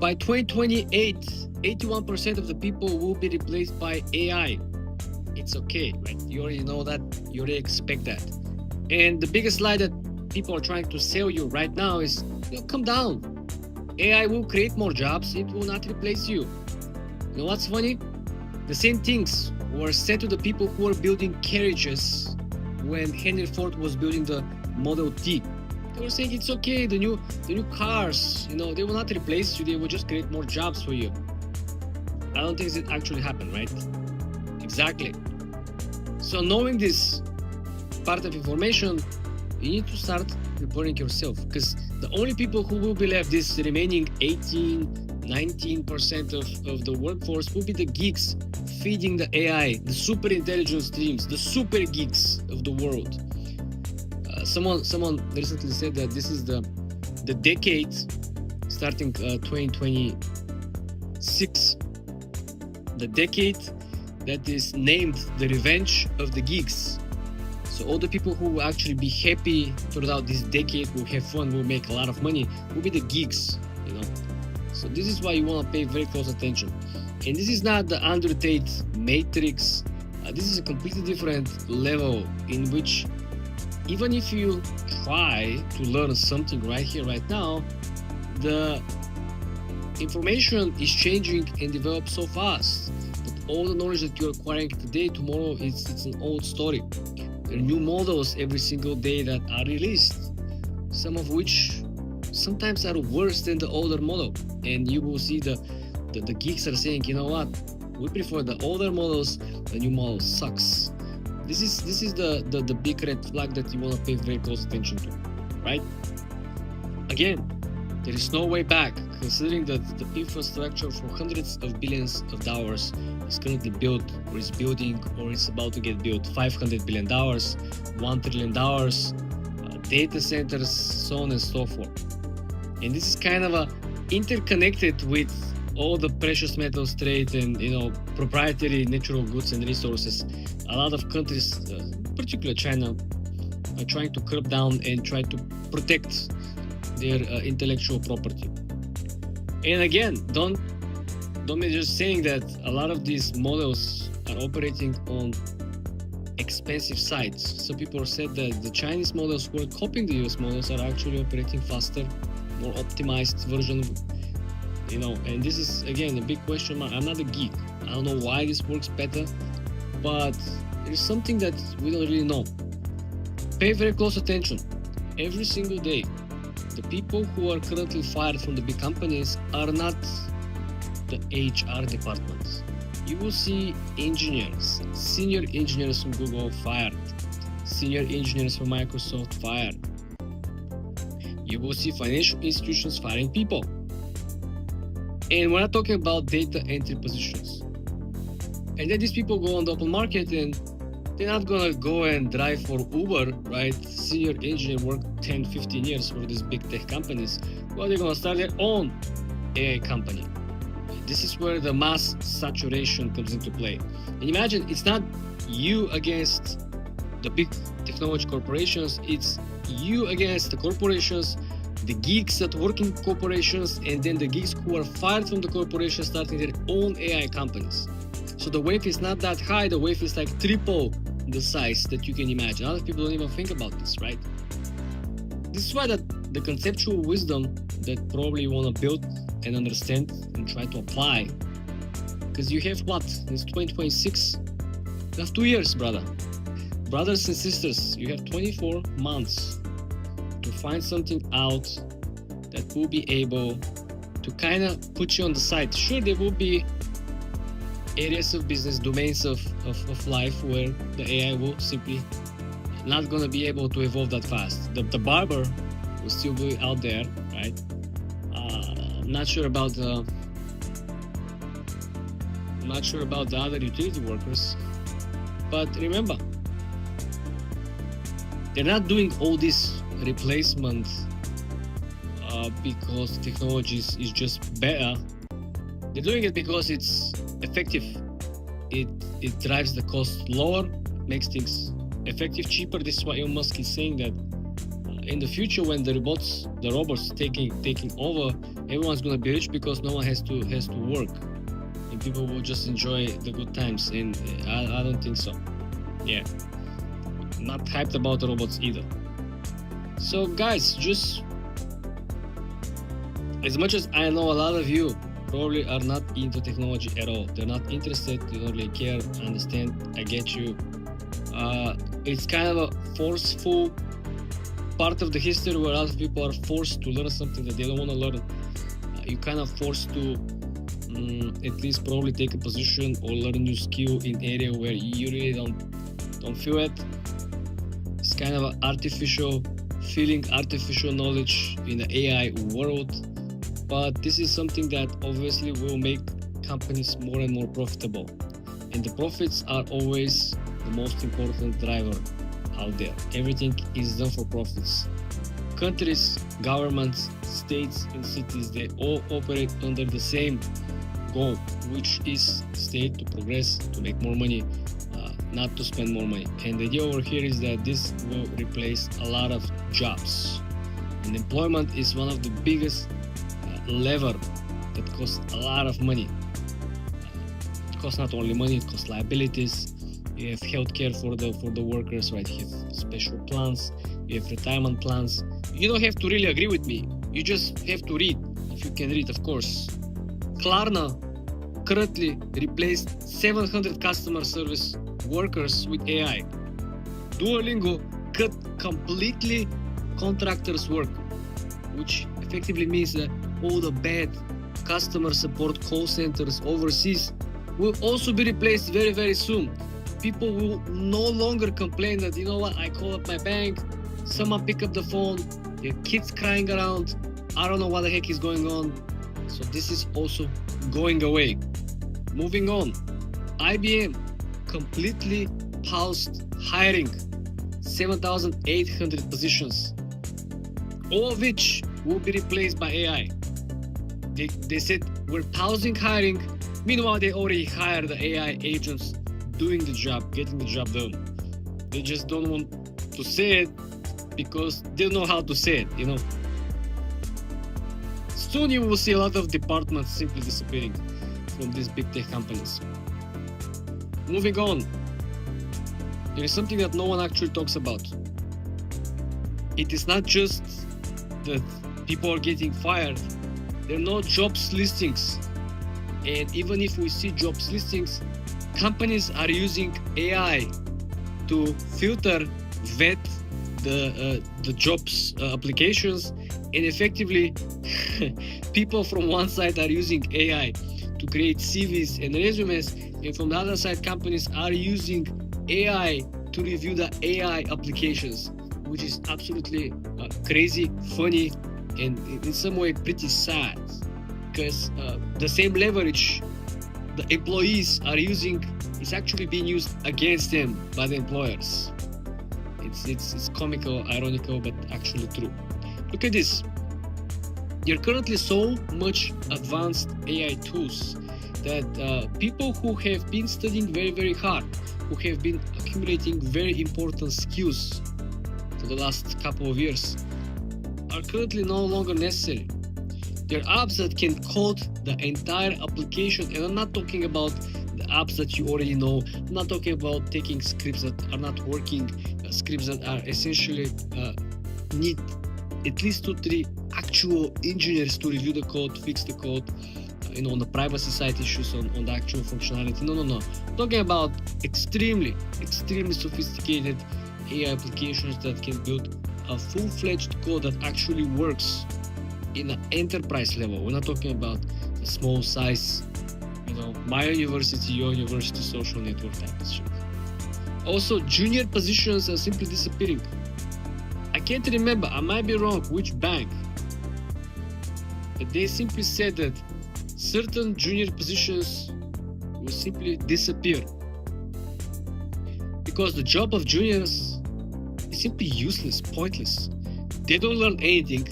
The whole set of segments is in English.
By 2028, 81% of the people will be replaced by AI. It's okay, right? You already know that, you already expect that. And the biggest lie that people are trying to sell you right now is, calm down. AI will create more jobs, it will not replace you. You know what's funny? The same things were said to the people who were building carriages when Henry Ford was building the Model T. They were saying it's okay, the new cars, they will not replace you, they will just create more jobs for you. I don't think it actually happened, right? Exactly. So knowing this part of information, you need to start preparing yourself, because the only people who will be left, this remaining 19% of the workforce, will be the geeks feeding the AI, the super intelligent streams, the super geeks of the world. Someone recently said that this is the decade starting 2026, the decade that is named the revenge of the geeks. So all the people who will actually be happy throughout this decade, will have fun, will make a lot of money, will be the geeks, So this is why you want to pay very close attention. And this is not the Andrew Tate Matrix. This is a completely different level in which, even if you try to learn something right here, right now, the information is changing and develops so fast that all the knowledge that you're acquiring today, tomorrow, it's an old story. There are new models every single day that are released, some of which sometimes are worse than the older model. And you will see the geeks are saying, you know what, we prefer the older models, the new model sucks. This is the big red flag that you want to pay very close attention to, right? Again, there is no way back, considering that the infrastructure for hundreds of billions of dollars is currently built, or is building, or is about to get built. $500 billion, $1 trillion, data centers, so on and so forth. And this is kind of interconnected with all the precious metals trade and proprietary natural goods and resources. A lot of countries, particularly China, are trying to curb down and try to protect their intellectual property. And again, don't be just saying that a lot of these models are operating on expensive sites. So people said that the Chinese models who are copying the US models are actually operating faster, more optimized version, and this is again a big question mark. I'm not a geek. I don't know why this works better, but there's something that we don't really know. Pay very close attention. Every single day, the people who are currently fired from the big companies are not the HR departments. You will see engineers, senior engineers from Google fired, senior engineers from Microsoft fired. You will see financial institutions firing people. And we're not talking about data entry positions. And then these people go on the open market and they're not gonna go and drive for Uber, right? Senior engineer work 10, 15 years for these big tech companies. Well, they're gonna start their own AI company. This is where the mass saturation comes into play. And imagine, it's not you against the big technology corporations, it's you against the corporations, the geeks that work in corporations, and then the geeks who are fired from the corporations starting their own AI companies. So the wave is not that high, the wave is like triple the size that you can imagine. A lot of people don't even think about this, right? This is why that the conceptual wisdom that probably you want to build and understand and try to apply, because you have what? It's 2026. You have 2 years, brothers and sisters. You have 24 months to find something out that will be able to kind of put you on the side. Sure, there will be areas of business, domains of life where the AI will simply not going to be able to evolve that fast. The barber will still be out there, right? I'm not sure about the other utility workers, but remember, they're not doing all this replacement because technology is just better. They're doing it because it's effective. It drives the cost lower, makes things effective, cheaper. This is why Elon Musk is saying that in the future, when the robots taking over, everyone's gonna be rich because no one has to work, and people will just enjoy the good times. And I don't think so. Yeah, not hyped about the robots either. So guys, just as much as I know, a lot of you probably are not into technology at all. They're not interested. They don't really care. Understand? I get you. It's kind of a forceful part of the history where a lot of people are forced to learn something that they don't want to learn. You're kind of forced to at least probably take a position or learn a new skill in area where you really don't feel it. It's kind of an artificial knowledge in the AI world, but this is something that obviously will make companies more and more profitable, and the profits are always the most important driver out there. Everything is done for profits. Countries, governments, states, and cities, they all operate under the same goal, which is state to progress, to make more money, not to spend more money. And the idea over here is that this will replace a lot of jobs. And employment is one of the biggest lever that costs a lot of money. It costs not only money, it costs liabilities. You have healthcare for the workers, right? You have special plans, you have retirement plans. You don't have to really agree with me. You just have to read, if you can read, of course. Klarna currently replaced 700 customer service workers with AI. Duolingo cut completely contractors' work, which effectively means that all the bad customer support call centers overseas will also be replaced very, very soon. People will no longer complain that, you know what, I call up my bank, someone pick up the phone, your kids crying around, I don't know what the heck is going on. So this is also going away. Moving on, IBM completely paused hiring 7,800 positions, all of which will be replaced by AI. They said we're pausing hiring. Meanwhile, they already hired the AI agents doing the job, getting the job done. They just don't want to say it because they don't know how to say it, you know. Soon you will see a lot of departments simply disappearing from these big tech companies. Moving on, there is something that no one actually talks about. It is not just that people are getting fired, there are no jobs listings. And even if we see jobs listings, companies are using AI to filter, vet the jobs applications, and effectively people from one side are using AI to create CVs and resumes, and from the other side companies are using AI to review the AI applications, which is absolutely crazy, funny, and in some way pretty sad, because the same leverage the employees are using is actually being used against them by the employers. It's comical, ironical, but actually true. Look at this. There are currently so much advanced AI tools that people who have been studying very, very hard, who have been accumulating very important skills for the last couple of years, are currently no longer necessary. There are apps that can code the entire application, and I'm not talking about the apps that you already know. I'm not talking about taking scripts that are not working, scripts that are essentially need at least 2-3 actual engineers to review the code, fix the code, on the privacy side issues, on the actual functionality. No. I'm talking about extremely sophisticated AI applications that can build a full-fledged code that actually works in an enterprise level. We're not talking about a small size, my university, your university, social network type of shit. Also, junior positions are simply disappearing. I can't remember, I might be wrong, which bank, but they simply said that certain junior positions will simply disappear because the job of juniors is simply useless, pointless. They don't learn anything.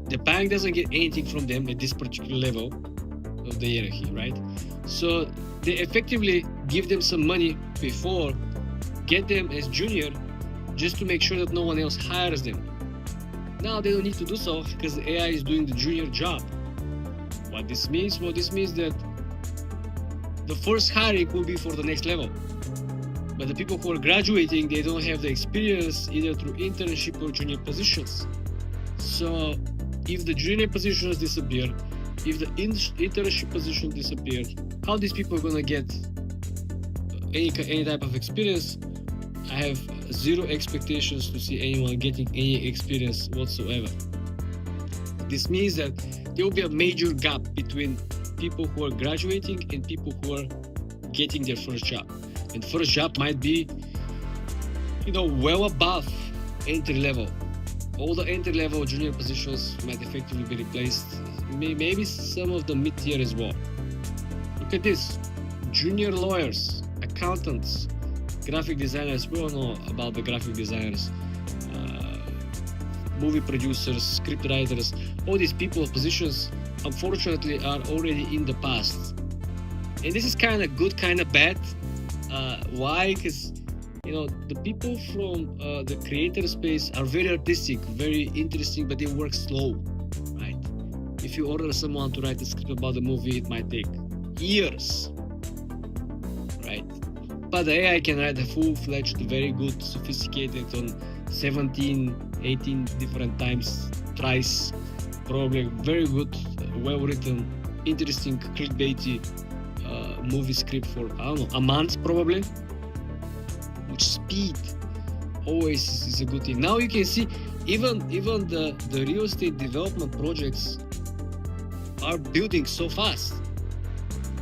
The bank doesn't get anything from them at this particular level of the hierarchy, right? So they effectively give them some money before, get them as junior, just to make sure that no one else hires them. Now they don't need to do so because the AI is doing the junior job. What this means that the first hiring will be for the next level. But the people who are graduating, they don't have the experience either through internship or junior positions. So if the junior positions disappear, if the internship position disappears, how these people are gonna get any type of experience? I have zero expectations to see anyone getting any experience whatsoever. This means that there will be a major gap between people who are graduating and people who are getting their first job. And first job might be, well above entry level. All the entry level junior positions might effectively be replaced. Maybe some of the mid-tier as well. Look at this. Junior lawyers, accountants, graphic designers. We all know about the graphic designers, movie producers, script writers. All these people positions, unfortunately, are already in the past. And this is kind of good, kind of bad. Why? Because the people from the creator space are very artistic, very interesting, but they work slow, right? If you order someone to write a script about the movie, it might take years, right? But the AI can write a full-fledged, very good, sophisticated on 17, 18 different tries, probably very good, well-written, interesting, clickbaity movie script for, a month probably. Which speed always is a good thing. Now you can see even the real estate development projects are building so fast.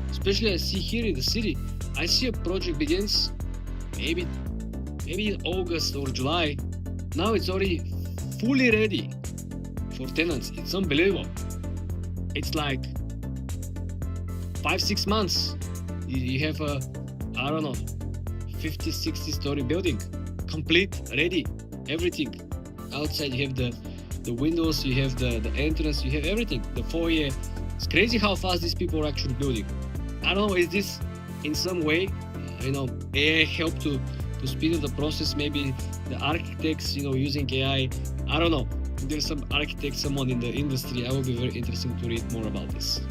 Especially I see here in the city, I see a project begins maybe in August or July. Now it's already fully ready for tenants. It's unbelievable. It's like 5-6 months. You have a 50, 60 story building, complete, ready, everything. Outside you have the windows, you have the entrance, you have everything, the foyer. It's crazy how fast these people are actually building. I don't know, is this in some way, AI help to speed up the process? Maybe the architects, using AI, I don't know. There's some architect, someone in the industry. I will be very interested to read more about this.